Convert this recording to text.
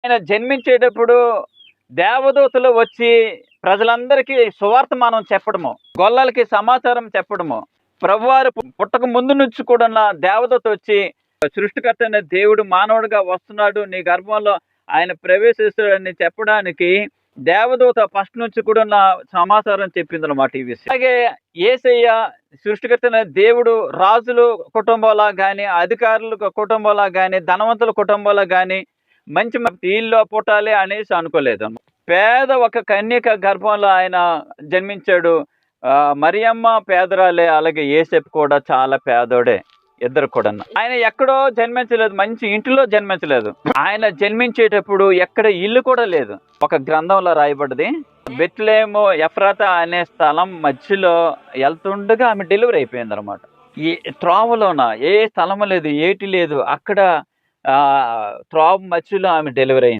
ఆయన జన్మించేటప్పుడు దేవదూతలు వచ్చి ప్రజలందరికీ సువార్తమానం చెప్పడము, గొల్లలకి సమాచారం చెప్పడము, ప్రభువారు పుట్టక ముందు నుంచి కూడా దేవదూత వచ్చి సృష్టికర్త అనే దేవుడు మానవుడిగా వస్తున్నాడు, నీ గర్భంలో ఆయన ప్రవేశిస్తాడని చెప్పడానికి దేవదూత ఫస్ట్ నుంచి కూడా సమాచారం చెప్పింది అనమాట ఈ విషయం. అలాగే యేసయ్య సృష్టికర్త అనే దేవుడు రాజుల కుటుంబంలా కానీ, అధికారుల కుటుంబంలా కానీ, ధనవంతుల కుటుంబంలో కానీ మంచి వీళ్ళలో పుట్టాలి అనేసి అనుకోలేదు. పేద ఒక కన్యక గర్భంలో ఆయన జన్మించాడు. మరియమ్మ పేదరాలే, అలాగే యేసేపు కూడా చాలా పేదోడే. ఇద్దరు కూడా ఆయన ఎక్కడో జన్మించలేదు, మంచి ఇంటిలో జన్మించలేదు. ఆయన జన్మించేటప్పుడు ఎక్కడ ఇల్లు కూడా లేదు. ఒక గ్రంథంలో రాయబడ్డది, బెత్లెహేము ఎఫ్రాతా అనే స్థలం మధ్యలో వెళ్తుండగా ఆమె డెలివరీ అయిపోయింది అనమాట. ఈ త్రోవలోన ఏ స్థలం లేదు, ఏటి లేదు, అక్కడ త్రోవ మధ్యలో ఆమె డెలివరీ అయింది.